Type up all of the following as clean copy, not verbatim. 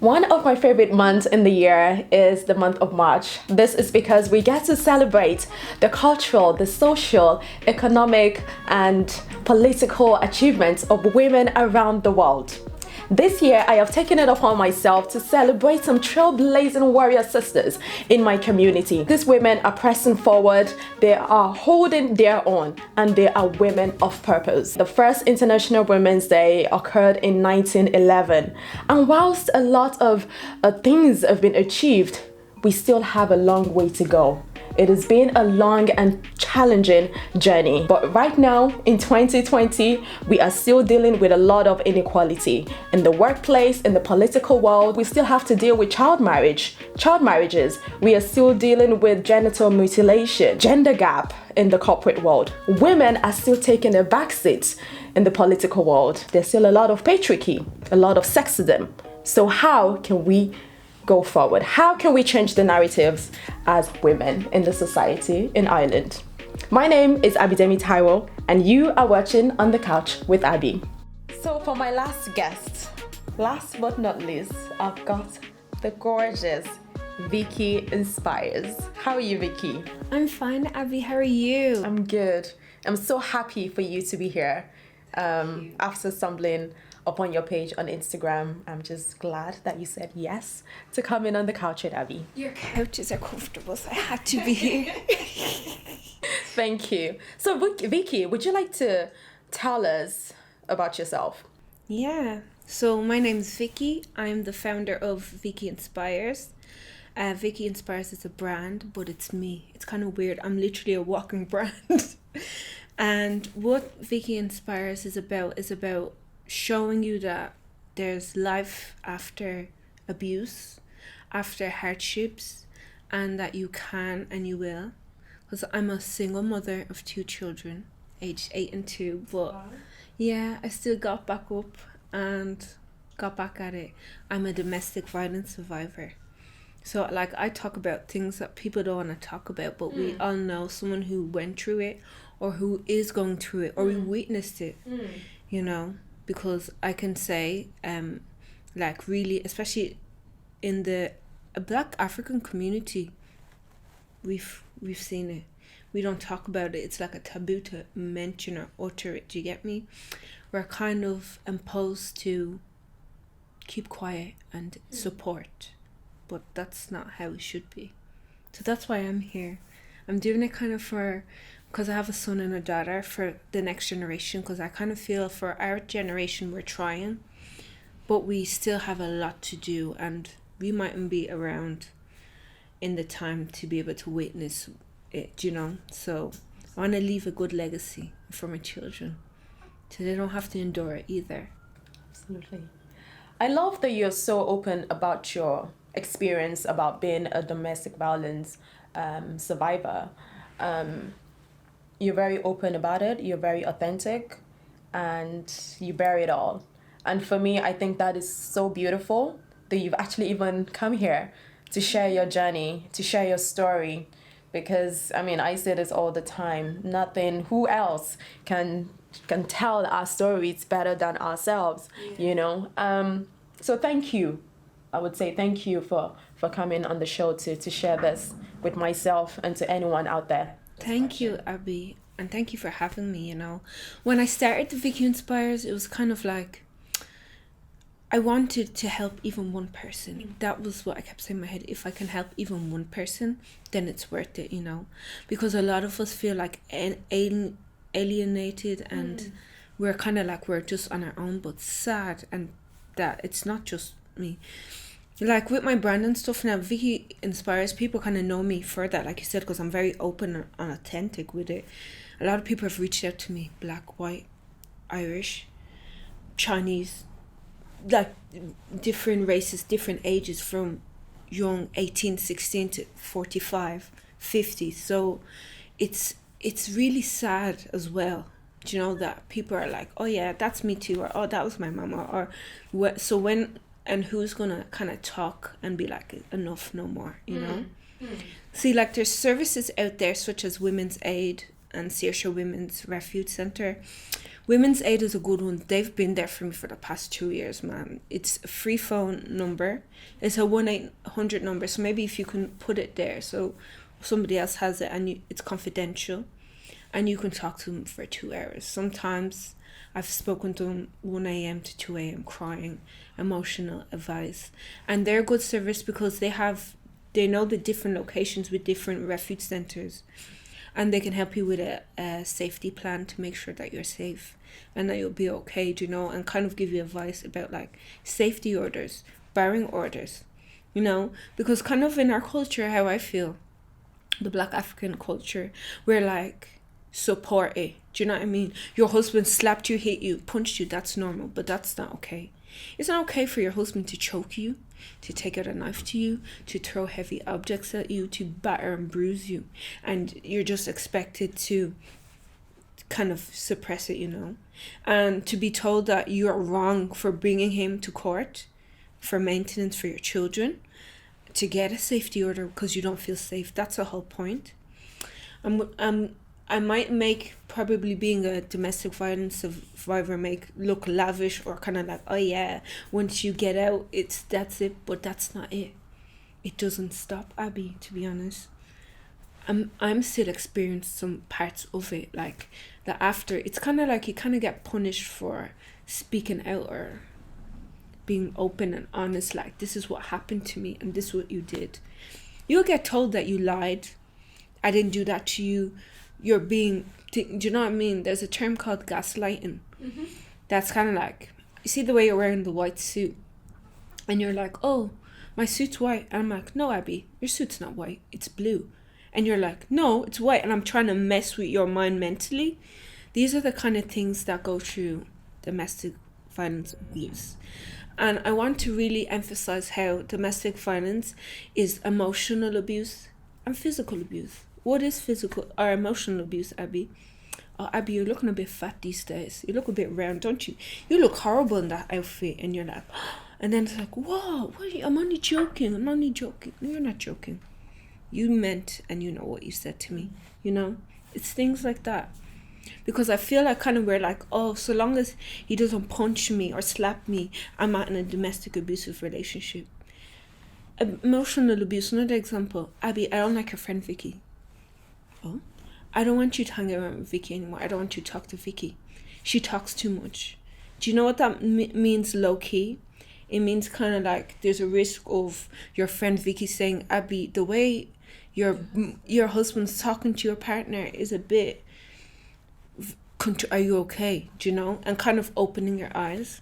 One of my favorite months in the year is the month of March. This is because we get to celebrate the cultural, the social, economic, and political achievements of women around the world. This year, I have taken it upon myself to celebrate some trailblazing warrior sisters in my community. These women are pressing forward, they are holding their own, and they are women of purpose. The first International Women's Day occurred in 1911, and whilst a lot of things have been achieved, we still have a long way to go. It has been a long and challenging journey. But right now, in 2020, we are still dealing with a lot of inequality. In the workplace, in the political world, we still have to deal with child marriages. We are still dealing with genital mutilation, gender gap in the corporate world. Women are still taking a backseat in the political world. There's still a lot of patriarchy, a lot of sexism. So how can we go forward? How can we change the narratives as women in the society in Ireland? My name is Abidemi Taiwo, and you are watching On the Couch with Abby. So for my last guest, last but not least, I've got the gorgeous Vicky Inspires. How are you, Vicky? I'm fine, Abby. How are you? I'm good. I'm so happy for you to be here. After stumbling upon your page on Instagram, I'm just glad that you said yes to come in on the couch with Abby. Your couches are comfortable, so I had to be here. Thank you. So Vicky, would you like to tell us about yourself? Yeah. So my name's Vicky. I'm the founder of Vicky Inspires. Vicky Inspires is a brand, but it's me. It's kind of weird. I'm literally a walking brand. And what Vicky Inspires is about showing you that there's life after abuse, after hardships, and that you can and you will. Because I'm a single mother of 2 children, aged 8 and 2, but yeah, I still got back up and got back at it. I'm a domestic violence survivor. So like I talk about things that people don't want to talk about, but we all know someone who went through it or who is going through it or we witnessed it, you know. Because I can say, like really, especially in the Black African community, we've seen it. We don't talk about it. It's like a taboo to mention or utter it. Do you get me? We're kind of imposed to keep quiet and support, but that's not how it should be. So that's why I'm here. I'm doing it kind of because I have a son and a daughter, for the next generation, because I kind of feel for our generation we're trying, but we still have a lot to do, and we mightn't be around in the time to be able to witness it, you know. So I want to leave a good legacy for my children, so they don't have to endure it either. Absolutely. I love that you're so open about your experience about being a domestic violence survivor. You're very open about it, you're very authentic, and you bear it all. And for me, I think that is so beautiful that you've actually even come here to share your journey, to share your story. Because, I mean, I say this all the time, who else can tell our stories better than ourselves, you know? So thank you. I would say thank you for coming on the show to share this with myself and to anyone out there. Thank you, Abby, and thank you for having me, you know. When I started the Vicky Inspires, it was kind of like I wanted to help even one person. That was what I kept saying in my head. If I can help even one person, then it's worth it, you know. Because a lot of us feel like alienated and we're kind of like we're just on our own, but sad, and that it's not just me. Like with my brand and stuff now, Vicky Inspires, people kind of know me for that, like you said, because I'm very open and authentic with it. A lot of people have reached out to me, Black, white, Irish, Chinese, like different races, different ages, from young 18, 16 to 45, 50. So it's really sad as well, do you know, that people are like, oh yeah, that's me too, or oh, that was my mama, or what. So when and who's gonna kind of talk and be like, enough, no more, you know? See, like there's services out there such as Women's Aid, and Saoirse Women's Refuge Centre. Women's Aid is a good one. They've been there for me for the past 2 years, man. It's a free phone number. It's a 1-800 number, so maybe if you can put it there so somebody else has it and it's confidential, and you can talk to them for 2 hours. Sometimes I've spoken to them 1 a.m. to 2 a.m. crying, emotional advice. And they're a good service because they know the different locations with different refuge centres, and they can help you with a safety plan to make sure that you're safe and that you'll be okay, and kind of give you advice about like safety orders, barring orders, because kind of in our culture, how I feel, the Black African culture, we're like supportive. Do you know what I mean? Your husband slapped you, hit you, punched you, that's normal, but that's not okay. It's not okay for your husband to choke you, to take out a knife to you, to throw heavy objects at you, to batter and bruise you, and you're just expected to kind of suppress it, and to be told that you're wrong for bringing him to court for maintenance for your children, to get a safety order because you don't feel safe. That's the whole point. I might make probably being a domestic violence survivor look lavish or kind of like, oh yeah, once you get out, that's it, but that's not it. It doesn't stop, Abby, to be honest. I'm still experiencing some parts of it, like that after, it's kind of like you kind of get punished for speaking out or being open and honest, like this is what happened to me and this is what you did. You'll get told that you lied. I didn't do that to you. You're being, do you know what I mean? There's a term called gaslighting. Mm-hmm. That's kind of like, you see the way you're wearing the white suit and you're like, oh, my suit's white. And I'm like, no, Abby, your suit's not white. It's blue. And you're like, no, it's white. And I'm trying to mess with your mind mentally. These are the kind of things that go through domestic violence abuse. And I want to really emphasize how domestic violence is emotional abuse and physical abuse. What is physical or emotional abuse, Abby? Oh, Abby, you're looking a bit fat these days. You look a bit round, don't you? You look horrible in that outfit. And you're like, and then it's like, whoa, I'm only joking. I'm only joking. No, you're not joking. You meant, and you know what you said to me. It's things like that. Because I feel like kind of we're like, oh, so long as he doesn't punch me or slap me, I'm not in a domestic abusive relationship. Emotional abuse, another example. Abby, I don't like your friend Vicky. Oh, I don't want you to hang around with Vicky anymore. I don't want you to talk to Vicky. She talks too much. Do you know what that means low key? It means kind of like there's a risk of your friend Vicky saying, Abby, the way your husband's talking to your partner is a bit, are you okay? Do you know? And kind of opening your eyes.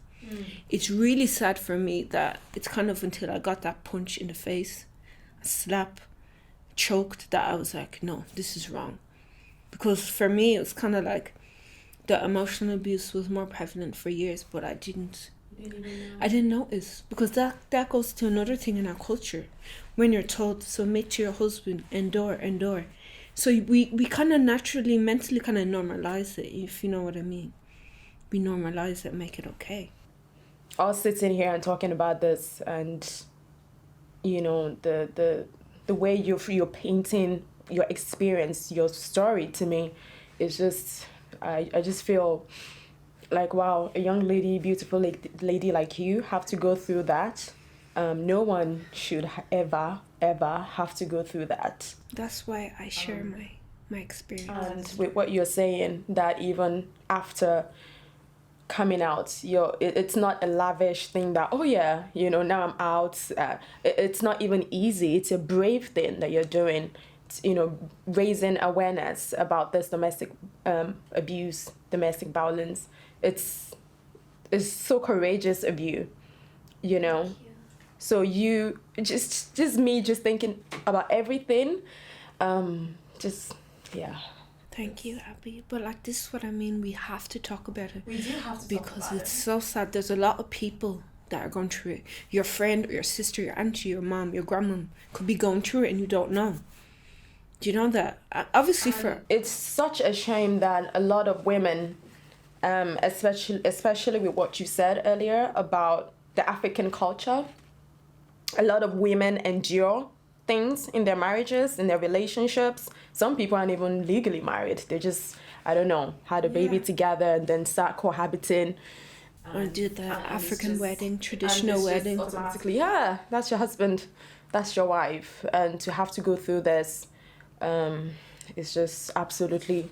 It's really sad for me that it's kind of until I got that punch in the face, a slap, choked, that I was like, no, this is wrong. Because for me, it was kind of like the emotional abuse was more prevalent for years, but I didn't notice. Because that goes to another thing in our culture. When you're told, submit to your husband, endure. So we kind of naturally, mentally kind of normalize it, if you know what I mean. We normalize it, make it okay. Us sitting here and talking about this, and the way you're painting your experience, your story to me, is just I just feel like, wow, a young lady, beautiful lady like you have to go through that. No one should ever have to go through that. That's why I share my experience. And with what you're saying, that even after coming out, it's not a lavish thing that, oh yeah, now I'm out. It's not even easy. It's a brave thing that you're doing. It's, raising awareness about this domestic abuse, domestic violence. It's so courageous of you, Thank you. So you just me just thinking about everything, yeah. Thank you, Abby. But like, this is what I mean. We have to talk about it. We do have to because talk about it's so sad. There's a lot of people that are going through it. Your friend or your sister, your auntie, your mom, your grandma could be going through it and you don't know. Do you know that? Obviously, it's such a shame that a lot of women, especially with what you said earlier about the African culture, a lot of women endure things in their marriages, in their relationships. Some people aren't even legally married. They just, I don't know, had a baby together and then start cohabiting. Or do the African just, wedding, traditional wedding. Automatically, yeah, that's your husband, that's your wife. And to have to go through this is just absolutely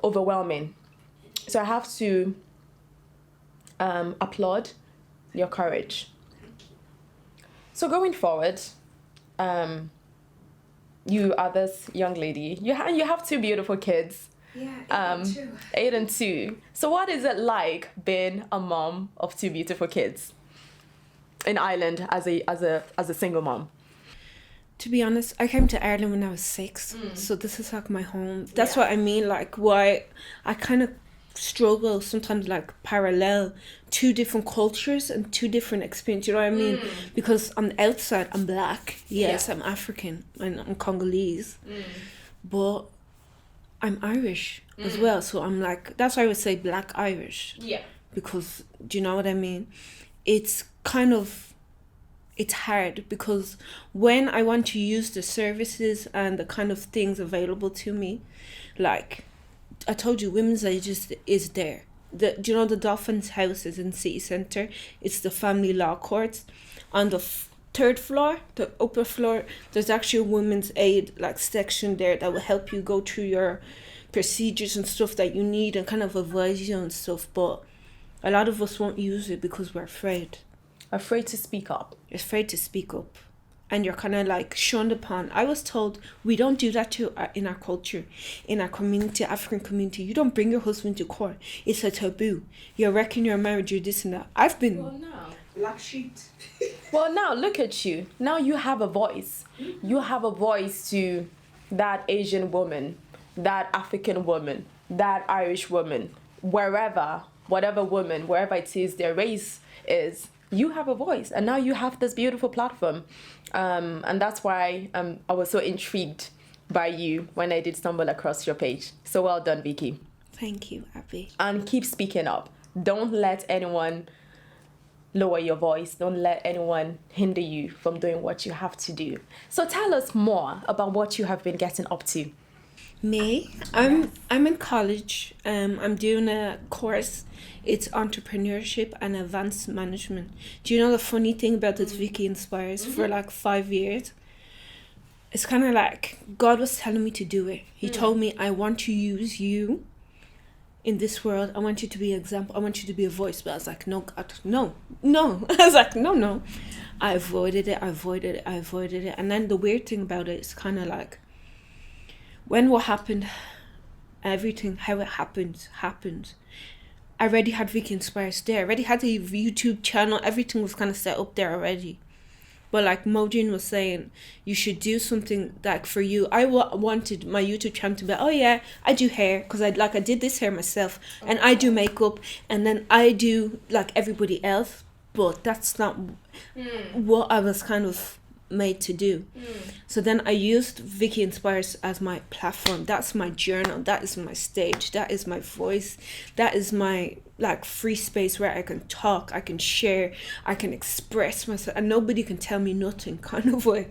overwhelming. So I have to applaud your courage. So going forward, you are this young lady. You have two beautiful kids. Yeah, 8 and 2. So what is it like being a mom of two beautiful kids in Ireland as a single mom? To be honest, I came to Ireland when I was 6, so this is like my home. That's what I mean, like why I kind of struggle sometimes, like parallel two different cultures and two different experiences, you know what I mean? Because on the outside I'm black, yes, I'm African and I'm Congolese, but I'm Irish as well, so I'm like, that's why I would say black Irish, because do you know what I mean? It's kind of, it's hard because when I want to use the services and the kind of things available to me, like I told you, Women's Aid just is there. Do you know the Dolphins House is in city centre? It's the family law courts. On the third floor, the upper floor, there's actually a Women's Aid like section there that will help you go through your procedures and stuff that you need and kind of advise you and stuff. But a lot of us won't use it because we're afraid. Afraid to speak up. Afraid to speak up. And you're kind of like shunned upon. I was told we don't do that in our culture, in our community, African community. You don't bring your husband to court. It's a taboo. You're wrecking your marriage, you're this and that. I've been black sheep. Well, now look at you. Now you have a voice. You have a voice to that Asian woman, that African woman, that Irish woman, wherever, whatever woman, wherever it is their race is. You have a voice, and now you have this beautiful platform, and that's why I was so intrigued by you when I did stumble across your page. So well done, Vicky. Thank you, Abby. And keep speaking up. Don't let anyone lower your voice. Don't let anyone hinder you from doing what you have to do. So tell us more about what you have been getting up to. Me? I'm in college. I'm doing a course. It's entrepreneurship and advanced management. Do you know the funny thing about this Vicky Inspires? For like 5 years, it's kind of like God was telling me to do it. He told me, I want to use you in this world. I want you to be an example. I want you to be a voice. But I was like, no, God, no. I was like, no. I avoided it. And then the weird thing about it is kind of like, when what happened, everything, how it happened. I already had Vicky Inspires there. I already had the YouTube channel. Everything was kind of set up there already. But like Modine was saying, you should do something like for you. I wanted my YouTube channel to be, oh yeah, I do hair. Because I did this hair myself. And I do makeup. And then I do like everybody else. But that's not what I was kind of made to do. So then I used Vicky Inspires as my platform. That's my journal. That is my stage. That is my voice. That is my like free space where I can talk, I can share, I can express myself, and nobody can tell me nothing kind of way,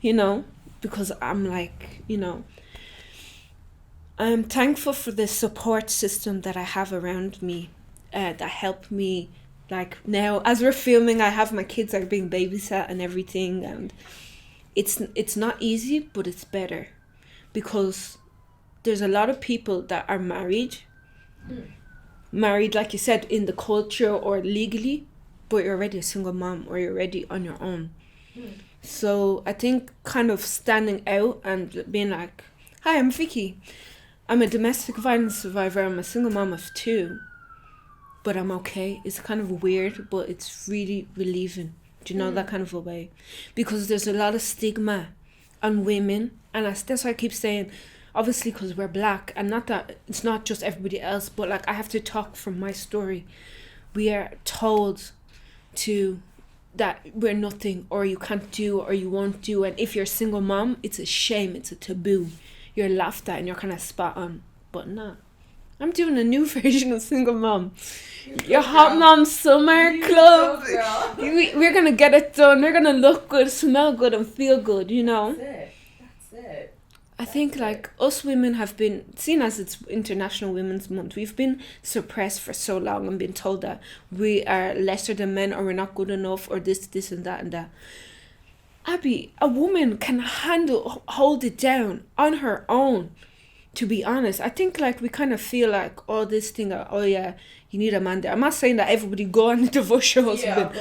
you know, because I'm like, you know, I'm thankful for the support system that I have around me that help me. Like now, as we're filming, I have my kids are being babysat and everything, and it's not easy, but it's better because there's a lot of people that are married, like you said, in the culture or legally, but you're already a single mom or you're already on your own. So I think kind of standing out and being like, hi, I'm Vicky. I'm a domestic violence survivor. I'm a single mom of 2. But I'm okay. It's kind of weird, but it's really relieving. Do you know, that kind of a way? Because there's a lot of stigma on women. And that's why I keep saying, obviously because we're black. And not that it's not just everybody else, but like I have to talk from my story. We are told that we're nothing, or you can't do, or you won't do. And if you're a single mom, it's a shame. It's a taboo. You're laughed at and you're kind of spot on. But nah. I'm doing a new version of single mom. Your hot mom summer club. We're gonna get it done. We're gonna look good, smell good, and feel good. That's it. I think like us women have been seen as it's International Women's Month. We've been suppressed for so long and been told that we are lesser than men, or we're not good enough, or this and that and that. Abby, a woman can hold it down on her own. To be honest, I think like we kind of feel like, oh, this thing, oh yeah, you need a man there. I'm not saying that everybody go and divorce your husband,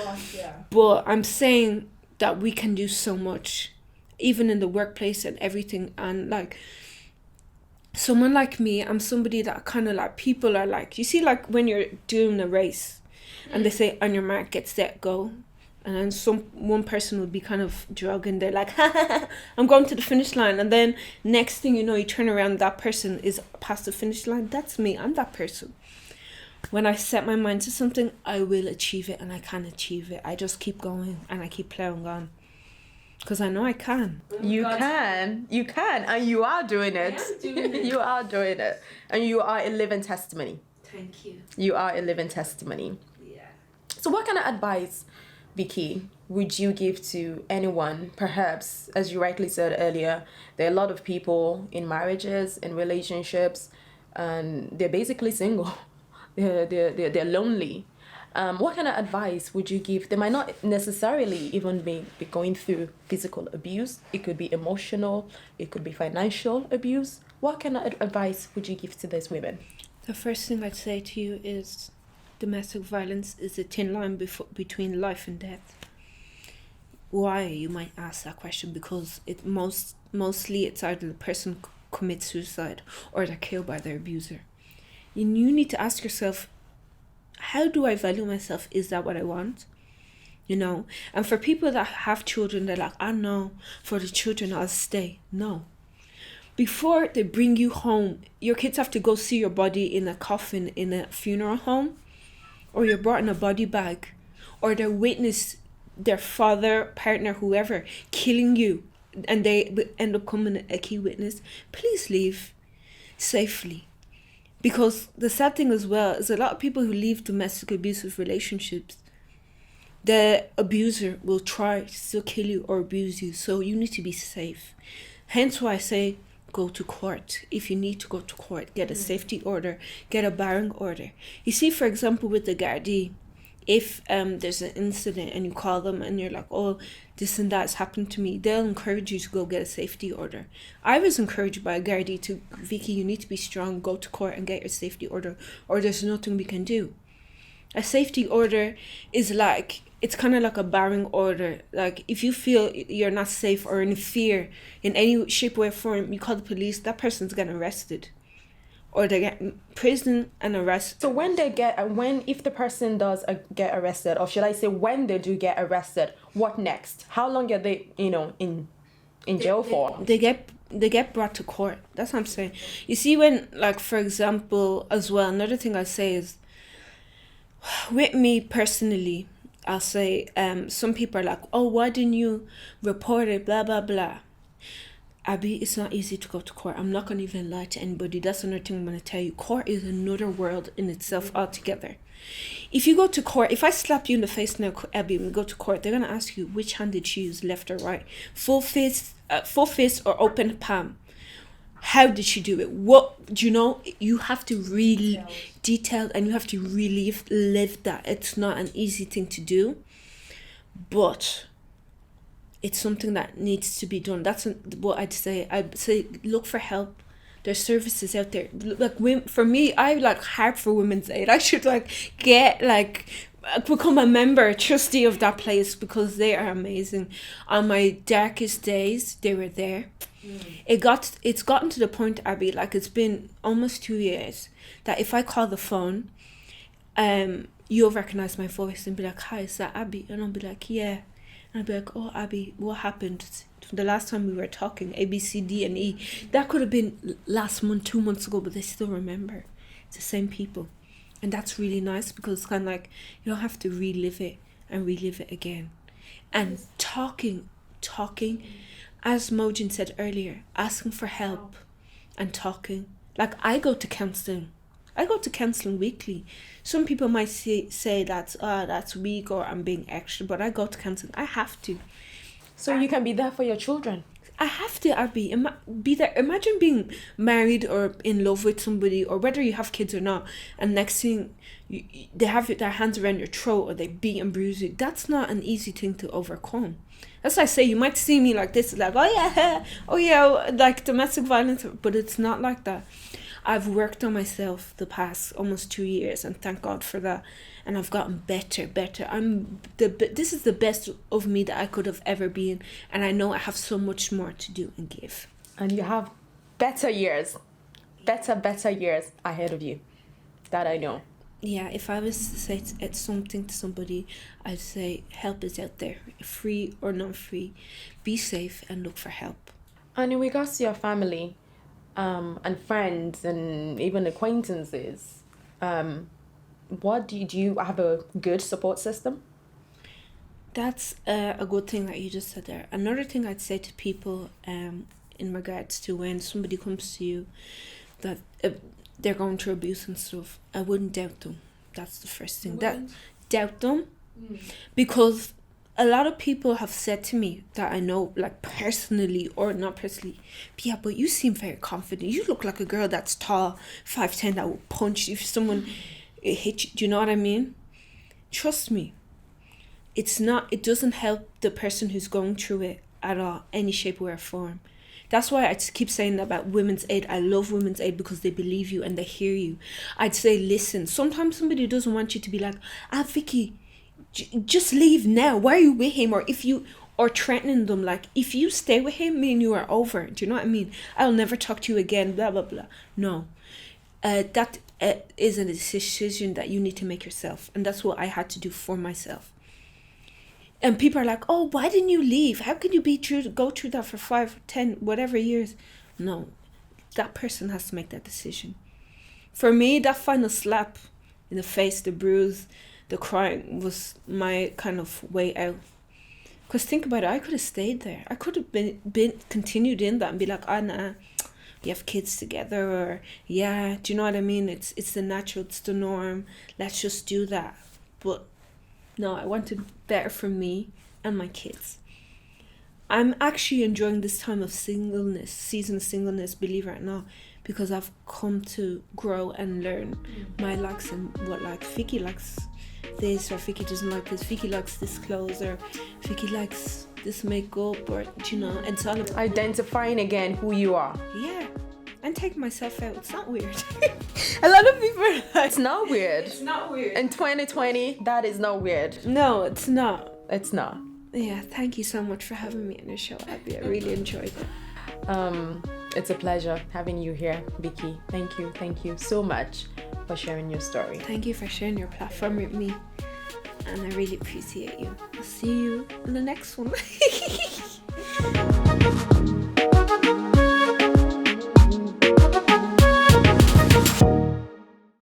but I'm saying that we can do so much, even in the workplace and everything. And like someone like me, I'm somebody that kind of like, people are like, you see, like when you're doing a race and they say on your mark, get set, go. And then one person would be kind of jogging. They're like, I'm going to the finish line. And then next thing you know, you turn around, that person is past the finish line. That's me. I'm that person. When I set my mind to something, I will achieve it, and I can achieve it. I just keep going and I keep plowing on. Because I know I can. You can, and you are doing it. You are doing it. And you are a living testimony. Thank you. You are a living testimony. Yeah. So what kind of advice, Vicky, would you give to anyone? Perhaps, as you rightly said earlier, there are a lot of people in marriages, in relationships, and they're basically single. They're lonely. What kind of advice would you give? They might not necessarily even be going through physical abuse. It could be emotional. It could be financial abuse. What kind of advice would you give to those women? The first thing I'd say to you is domestic violence is a thin line between life and death. Why, you might ask that question? Because mostly it's either the person commits suicide or they're killed by their abuser. And you need to ask yourself, how do I value myself? Is that what I want? You know? And for people that have children, they're like, I know, for the children I'll stay. No. Before they bring you home, your kids have to go see your body in a coffin in a funeral home, or you're brought in a body bag, or they witness their father, partner, whoever, killing you, and they end up coming a key witness. Please leave safely. Because the sad thing as well is a lot of people who leave domestic abusive relationships, the abuser will try to still kill you or abuse you. So you need to be safe. Hence why I say go to court. If you need to go to court, get a safety order, get a barring order. You see, for example, with the Gardaí, if there's an incident and you call them and you're like, oh, this and that has happened to me, they'll encourage you to go get a safety order. I was encouraged by a Gardaí to, Vicky, you need to be strong, go to court and get your safety order, or there's nothing we can do. A safety order is like, it's kind of like a barring order. Like if you feel you're not safe or in fear in any shape, way, or form, you call the police, that person's getting arrested. Or they get prison and arrested. So if the person does get arrested, or should I say when they do get arrested, what next? How long are they, in jail for? They get brought to court. That's what I'm saying. You see, when, like, for example, as well, another thing I say is, with me personally, I'll say, some people are like, oh, why didn't you report it, blah, blah, blah. Abby, it's not easy to go to court. I'm not going to even lie to anybody. That's another thing I'm going to tell you. Court is another world in itself altogether. If you go to court, if I slap you in the face now, Abby, when we go to court, they're going to ask you, which hand did she use, left or right? Full fist or open palm? How did she do it? What, do you know? You have to really detail, and you have to really live that. It's not an easy thing to do, but it's something that needs to be done. That's what I'd say. I'd say look for help. There's services out there. Like, for me, I like Heart for Women's Aid. I should become a member, trustee of that place, because they are amazing. On my darkest days, they were there. It's gotten to the point, Abby, like it's been almost 2 years, that if I call the phone, you'll recognize my voice and be like, hi, is that Abby? And I'll be like, yeah. And I'll be like, oh, Abby, what happened? The last time we were talking, A, B, C, D, and E. That could have been last month, 2 months ago, but they still remember. It's the same people. And that's really nice, because it's kind of like, you don't have to relive it and relive it again. And talking, as Mojin said earlier, asking for help and talking. Like, I go to counselling I go to counseling weekly. Some people might say that's weak or I'm being extra, but I go to counseling. I have to. So you can be there for your children. I have to, Abby, be there. Imagine being married or in love with somebody, or whether you have kids or not, and next thing they have their hands around your throat or they beat and bruise you. That's not an easy thing to overcome. That's why I say you might see me like this, like, oh yeah, like domestic violence, but it's not like that. I've worked on myself the past almost 2 years, and thank God for that. And I've gotten better. This is the best of me that I could have ever been, and I know I have so much more to do and give. And you have better years ahead of you. That I know. Yeah, if I was to say something to somebody, I'd say help is out there, free or non-free. Be safe and look for help. And in regards to your family, and friends and even acquaintances, what do you have a good support system? That's a good thing that you just said there. Another thing I'd say to people in regards to when somebody comes to you that they're going through abuse and stuff, I wouldn't doubt them. That's the first thing. Doubt them. Because a lot of people have said to me that I know, like personally or not personally, yeah, but you seem very confident. You look like a girl that's tall, 5'10", that will punch you if someone hit you. Do you know what I mean? Trust me. It doesn't help the person who's going through it at all, any shape, way, or form. That's why I just keep saying about Women's Aid. I love Women's Aid because they believe you and they hear you. I'd say, listen, sometimes somebody doesn't want you to be like, Vicky, just leave now. Why are you with him? Or threatening them, like, if you stay with him, me and you are over. Do you know what I mean? I'll never talk to you again, blah, blah, blah. No. That is a decision that you need to make yourself. And that's what I had to do for myself. And people are like, oh, why didn't you leave? How can you go through that for 5, 10, whatever years? No, that person has to make that decision. For me, that final slap in the face, the bruise, the crying was my kind of way out. Because think about it, I could have stayed there. I could have been continued in that and be like, nah, we have kids together, or yeah, do you know what I mean? It's the natural, it's the norm. Let's just do that. But no, I wanted better for me and my kids. I'm actually enjoying this time of singleness, season of singleness, believe it or not, because I've come to grow and learn my likes and what like Vicky likes this, or Vicky doesn't like this, Vicky likes this clothes, or Vicky likes this makeup, or you know, and it's all about identifying again who you are. Yeah. And take myself out. It's not weird. A lot of people are like, it's not weird. It's not weird. In 2020, that is not weird. No, it's not. It's not. Yeah, thank you so much for having me on the show, Abby. I really enjoyed it. It's a pleasure having you here, Vicky. Thank you so much for sharing your story. Thank you for sharing your platform with me. And I really appreciate you. I'll see you in the next one.